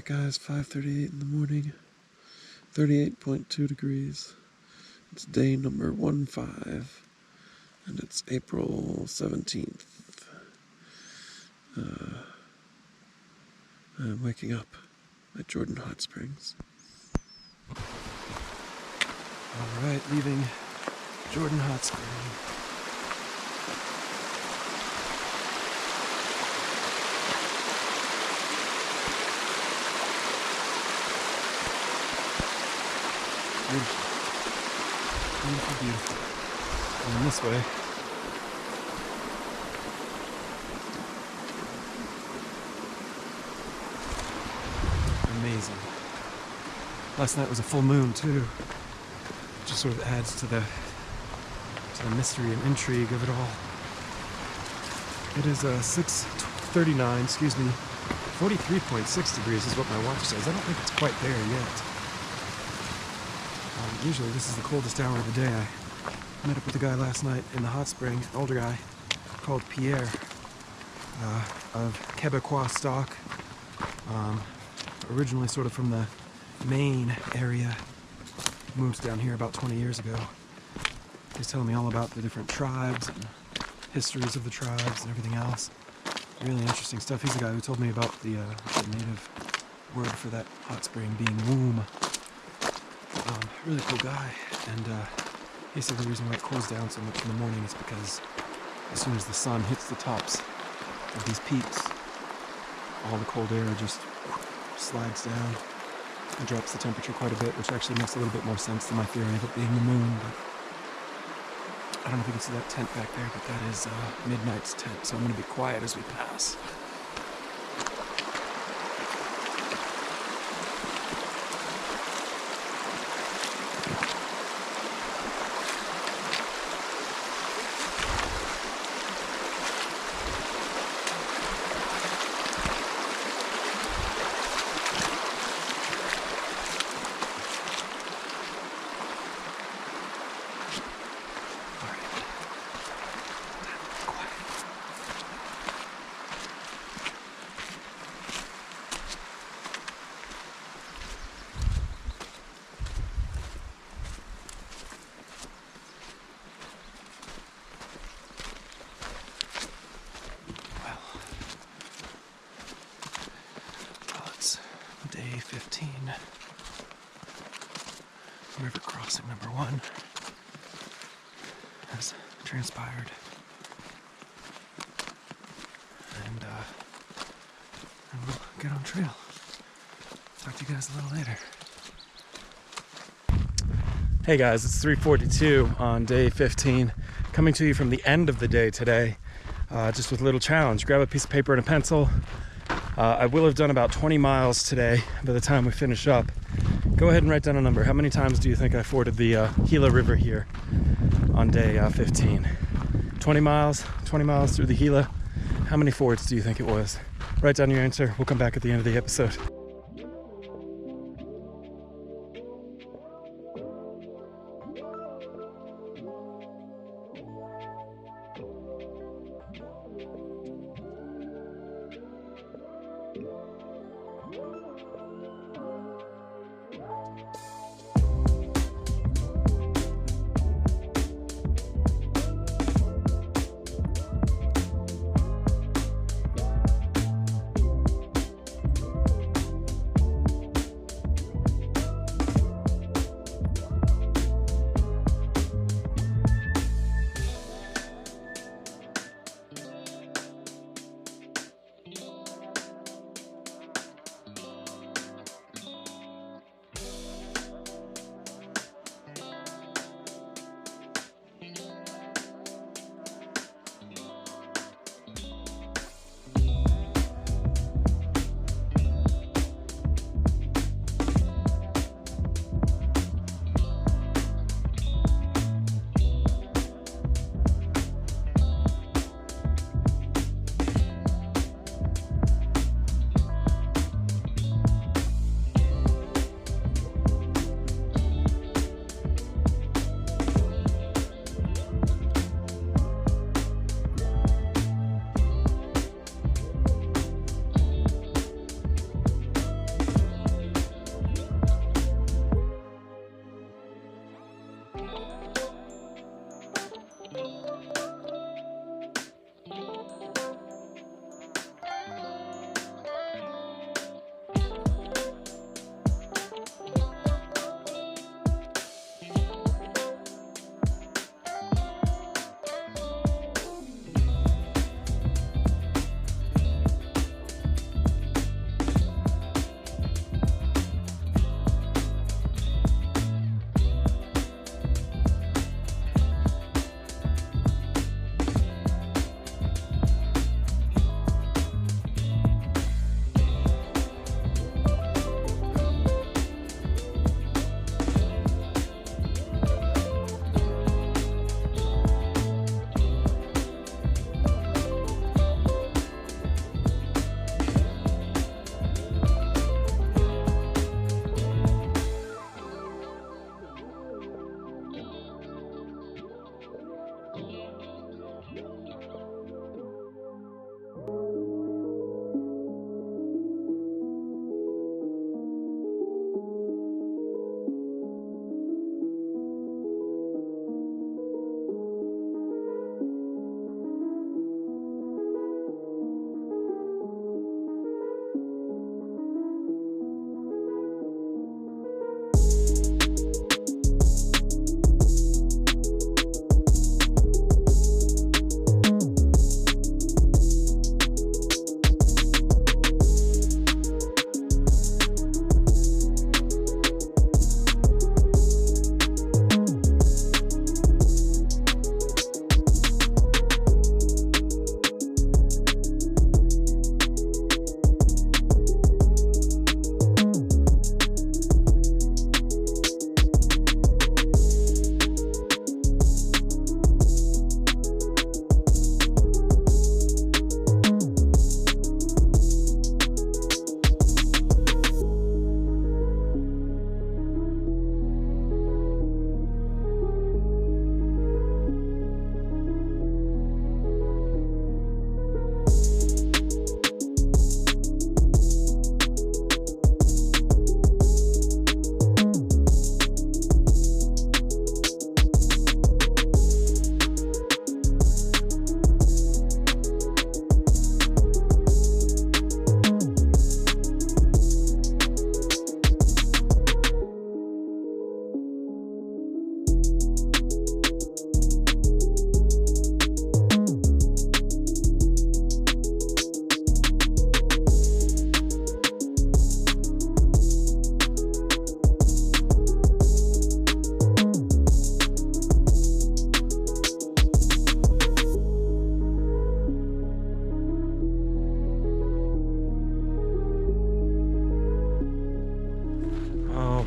Alright guys, 5:38 in the morning, 38.2 degrees. It's day number 15, and it's April 17th. I'm waking up at Jordan Hot Springs. Alright, leaving Jordan Hot Springs. Beautiful. Beautiful, beautiful. And this way. Amazing. Last night was a full moon too. Just sort of adds to the mystery and intrigue of it all. It is 6:39, excuse me. 43.6 degrees is what my watch says. I don't think it's quite there yet. Usually this is the coldest hour of the day. I met up with a guy last night in the hot spring, an older guy called Pierre, of Quebecois stock, originally sort of from the Maine area, moved down here about 20 years ago. He's telling me all about the different tribes and histories of the tribes and everything else. Really interesting stuff. He's the guy who told me about the native word for that hot spring being womb. Really cool guy, and he said the reason why it cools down so much in the morning is because as soon as the sun hits the tops of these peaks, all the cold air just slides down and drops the temperature quite a bit, which actually makes a little bit more sense to my theory of it being the moon. But I don't know if you can see that tent back there, but that is Midnight's tent, so I'm going to be quiet as we pass. Day 15, river crossing number 1 has transpired, and we'll get on trail. Talk to you guys a little later. Hey guys, it's 3:42 on day 15, coming to you from the end of the day today, just with a little challenge. Grab a piece of paper and a pencil. I will have done about 20 miles today by the time we finish up. Go ahead and write down a number. How many times do you think I forded the Gila River here on day 15? 20 miles? 20 miles through the Gila? How many fords do you think it was? Write down your answer. We'll come back at the end of the episode.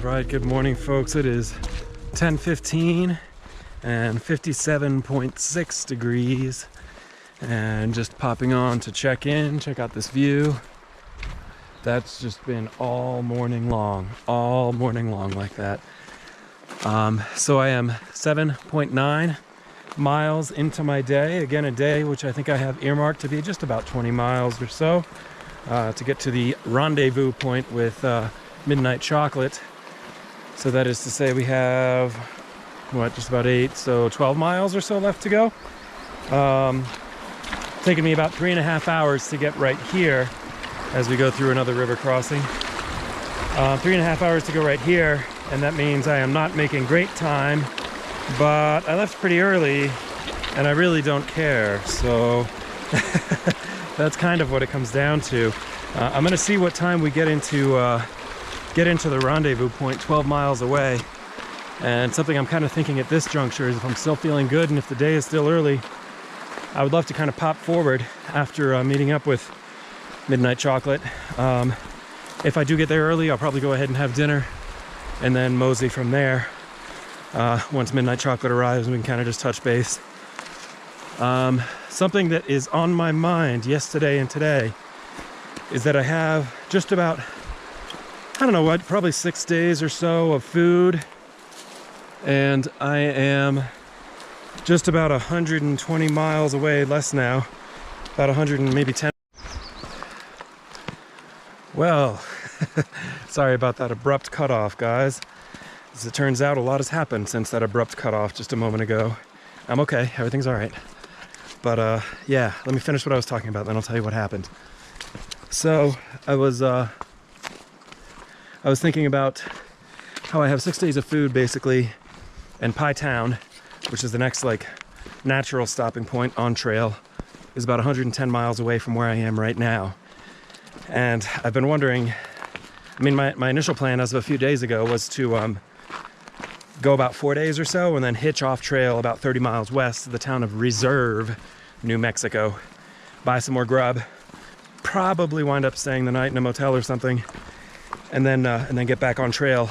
Right, good morning folks. It is 10:15 and 57.6 degrees, and just popping on to check in, check out this view. That's just been all morning long like that. So I am 7.9 miles into my day. Again, a day which I think I have earmarked to be just about 20 miles or so to get to the rendezvous point with Midnight Chocolate. So that is to say we have, what, just about 8, so 12 miles or so left to go. Taking me about 3.5 hours to get right here as we go through another river crossing. 3.5 hours to go right here, and that means I am not making great time, but I left pretty early and I really don't care, so that's kind of what it comes down to. I'm gonna see what time we get into the rendezvous point 12 miles away. And something I'm kind of thinking at this juncture is if I'm still feeling good and if the day is still early, I would love to kind of pop forward after meeting up with Midnight Chocolate. If I do get there early, I'll probably go ahead and have dinner and then mosey from there. Once Midnight Chocolate arrives, we can kind of just touch base. Something that is on my mind yesterday and today is that I have just about, I don't know what, probably 6 days or so of food, and I am just about 120 miles away, less now, about 100 and maybe 10. Well, sorry about that abrupt cutoff, guys. As it turns out, a lot has happened since that abrupt cutoff just a moment ago. I'm okay, everything's all right. But yeah, let me finish what I was talking about, then I'll tell you what happened. So I was thinking about how I have 6 days of food basically, and Pie Town, which is the next like natural stopping point on trail, is about 110 miles away from where I am right now. And I've been wondering, I mean, my initial plan as of a few days ago was to go about 4 days or so and then hitch off trail about 30 miles west of the town of Reserve, New Mexico, buy some more grub, probably wind up staying the night in a motel or something, and then get back on trail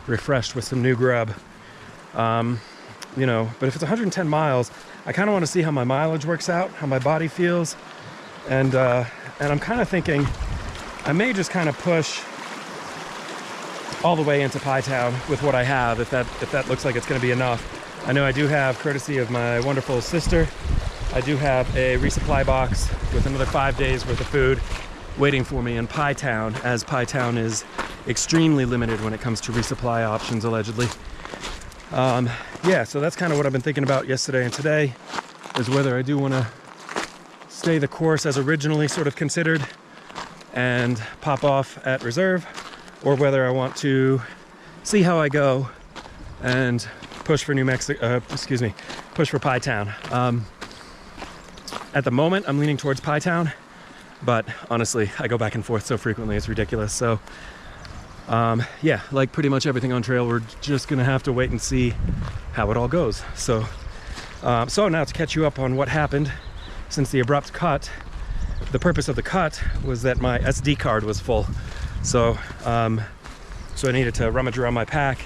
refreshed with some new grub. You know, but if it's 110 miles, I kind of want to see how my mileage works out, how my body feels, and I'm kind of thinking I may just kind of push all the way into Pie Town with what I have, if that looks like it's going to be enough. I know I do have, courtesy of my wonderful sister, I do have a resupply box with another 5 days worth of food waiting for me in Pie Town, as Pie Town is extremely limited when it comes to resupply options, allegedly. Yeah, so that's kind of what I've been thinking about yesterday and today, is whether I do want to stay the course as originally sort of considered and pop off at Reserve, or whether I want to see how I go and push for push for Pie Town. At the moment, I'm leaning towards Pie Town, but honestly, I go back and forth so frequently, it's ridiculous. So yeah, like pretty much everything on trail, we're just gonna have to wait and see how it all goes. So now to catch you up on what happened since the abrupt cut. The purpose of the cut was that my SD card was full. So I needed to rummage around my pack,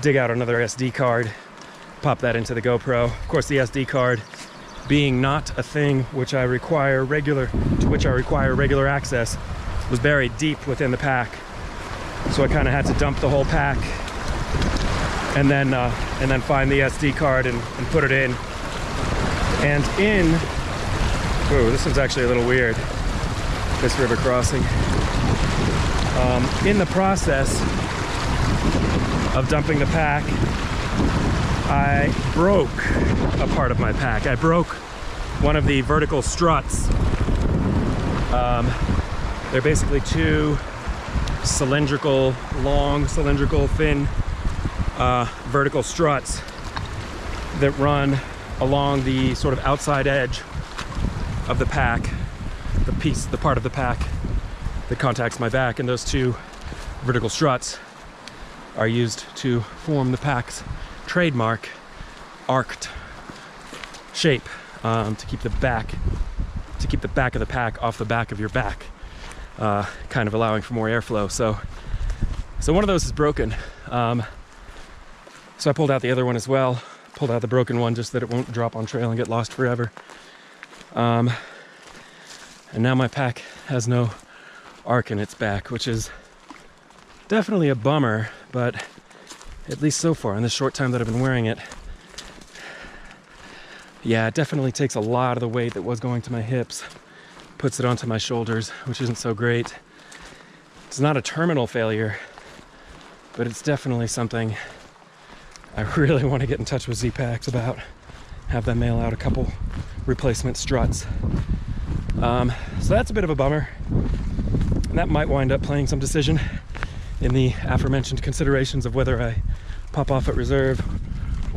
dig out another SD card, pop that into the GoPro. Of course, the SD card, being not a thing to which I require regular access, was buried deep within the pack. So I kind of had to dump the whole pack and then find the SD card and put it in. And whoa, this one's actually a little weird, this river crossing. In the process of dumping the pack, I broke a part of my pack. I broke one of the vertical struts. They're basically two long cylindrical, thin vertical struts that run along the sort of outside edge of the pack, the part of the pack that contacts my back, and those two vertical struts are used to form the pack's trademark arced shape, to keep the back of the pack off the back of your back, kind of allowing for more airflow. So one of those is broken. So I pulled out the other one as well. Pulled out the broken one just that it won't drop on trail and get lost forever. And now my pack has no arc in its back, which is definitely a bummer, but at least so far in the short time that I've been wearing it, yeah, it definitely takes a lot of the weight that was going to my hips, puts it onto my shoulders, which isn't so great. It's not a terminal failure, but it's definitely something I really want to get in touch with Z-Packs about. Have them mail out a couple replacement struts. So that's a bit of a bummer. And that might wind up playing some decision in the aforementioned considerations of whether I pop off at reserve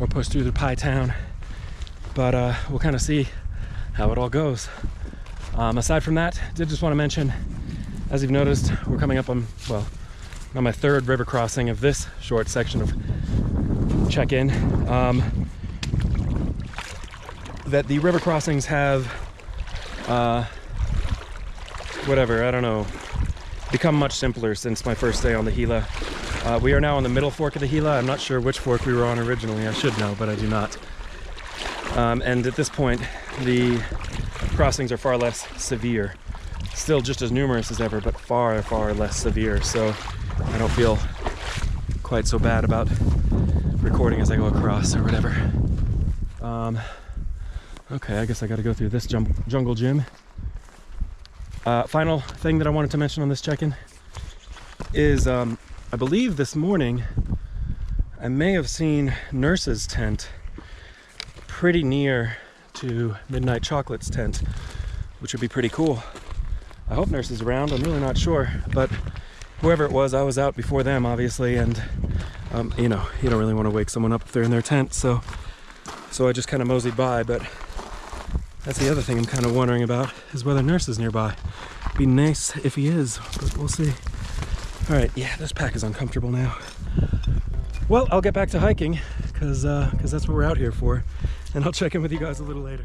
or push through the Pie Town. But we'll kind of see how it all goes. Aside from that, did just want to mention, as you've noticed, we're coming up on, well, on my third river crossing of this short section of check-in. That the river crossings have, whatever, I don't know, become much simpler since my first day on the Gila. We are now on the middle fork of the Gila. I'm not sure which fork we were on originally. I should know, but I do not. And at this point, the crossings are far less severe. Still just as numerous as ever, but far, far less severe. So I don't feel quite so bad about recording as I go across or whatever. Okay, I guess I gotta go through this jungle gym. Final thing that I wanted to mention on this check-in is I believe this morning I may have seen Nurse's tent pretty near to Midnight Chocolate's tent, which would be pretty cool. I hope Nurse is around, I'm really not sure, but whoever it was, I was out before them, obviously, and you know, you don't really want to wake someone up if they're in their tent, so I just kind of moseyed by. But that's the other thing I'm kind of wondering about, is whether Nurse is nearby. Be nice if he is, but we'll see. All right, yeah, this pack is uncomfortable now. Well, I'll get back to hiking, because that's what we're out here for, and I'll check in with you guys a little later.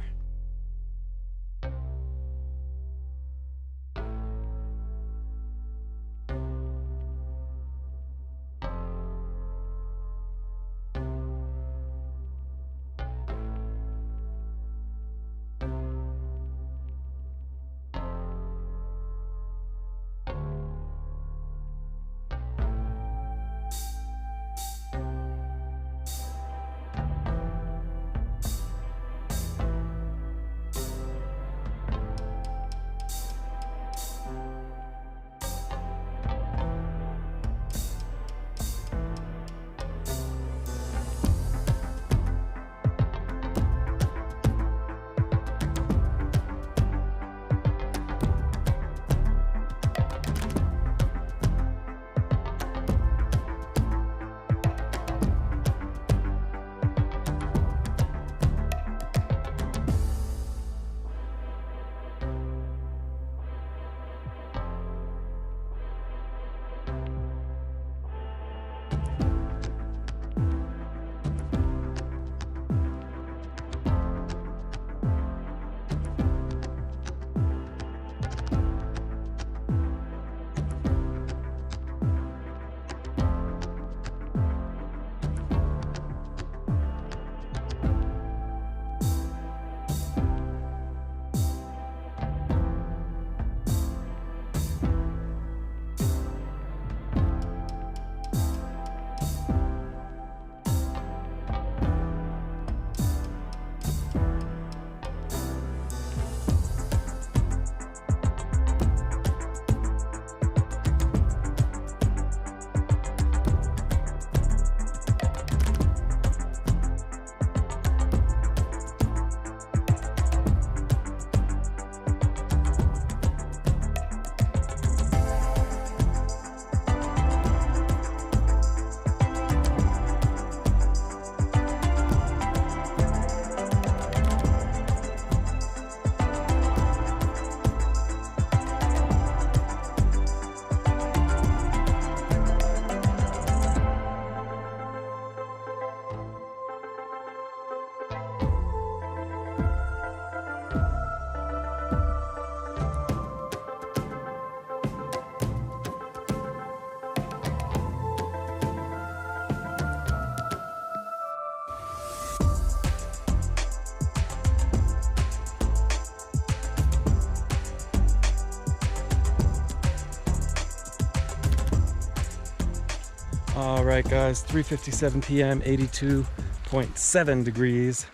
All right, guys, 3:57 p.m., 82.7 degrees.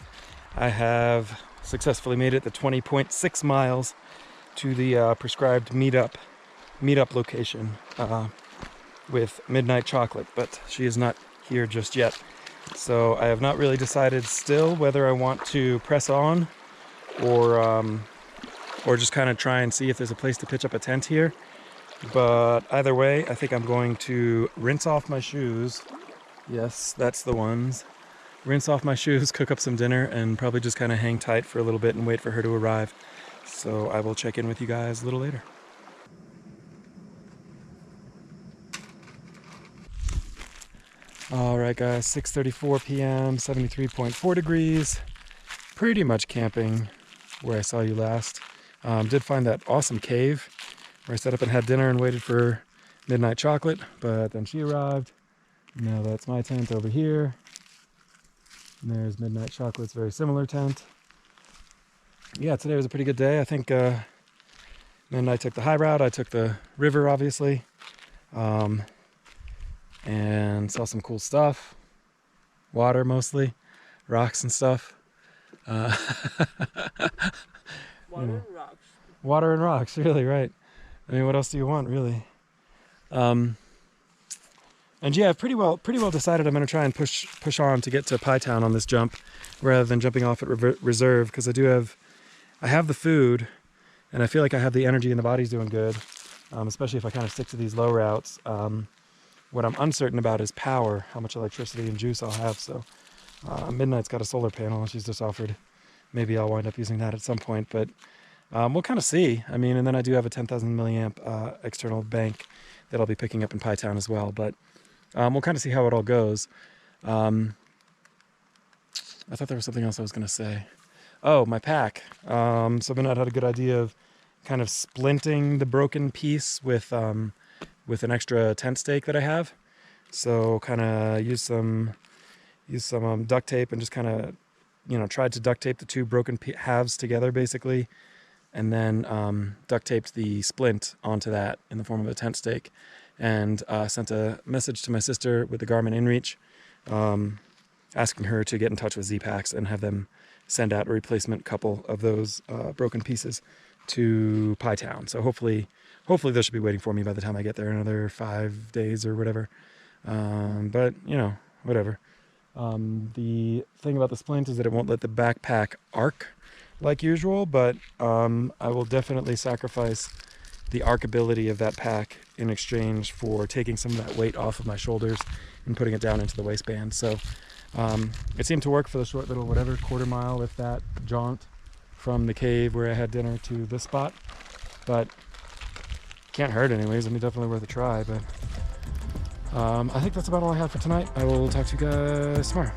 I have successfully made it the 20.6 miles to the prescribed meetup location with Midnight Chocolate, but she is not here just yet. So I have not really decided still whether I want to press on or just kind of try and see if there's a place to pitch up a tent here. But either way, I think I'm going to rinse off my shoes. Yes, that's the ones. Rinse off my shoes, cook up some dinner, and probably just kind of hang tight for a little bit and wait for her to arrive. So I will check in with you guys a little later. All right, guys, 6:34 p.m., 73.4 degrees. Pretty much camping where I saw you last. Did find that awesome cave where I set up and had dinner and waited for Midnight Chocolate, but then she arrived. Now that's my tent over here. And there's Midnight Chocolate's very similar tent. Yeah, today was a pretty good day. I think Midnight took the high route. I took the river, obviously. And saw some cool stuff. Water mostly, rocks and stuff. Water and rocks. Water and rocks, really, right. I mean, what else do you want, really? And yeah, pretty well decided I'm going to try and push on to get to Pie Town on this jump, rather than jumping off at reserve, because I have the food, and I feel like I have the energy and the body's doing good, especially if I kind of stick to these low routes. What I'm uncertain about is power, how much electricity and juice I'll have. So Midnight's got a solar panel, and she's just offered. Maybe I'll wind up using that at some point, but we'll kind of see. I mean, and then I do have a 10,000 milliamp external bank that I'll be picking up in Pie Town as well, but we'll kind of see how it all goes. I thought there was something else I was going to say. Oh, my pack. So Midnight had a good idea of kind of splinting the broken piece with an extra tent stake that I have. So kind of use some duct tape and just kind of, tried to duct tape the two broken halves together basically, and then duct taped the splint onto that in the form of a tent stake, and sent a message to my sister with the Garmin InReach, asking her to get in touch with Z-Packs and have them send out a replacement couple of those broken pieces to Pie Town. So hopefully they should be waiting for me by the time I get there, another 5 days or whatever. But whatever. The thing about the splint is that it won't let the backpack arc like usual, but I will definitely sacrifice the arcability of that pack in exchange for taking some of that weight off of my shoulders and putting it down into the waistband. So it seemed to work for the short little quarter mile, if that, jaunt from the cave where I had dinner to this spot, but can't hurt anyways. I mean, definitely worth a try. But I think that's about all I have for tonight. I will talk to you guys tomorrow.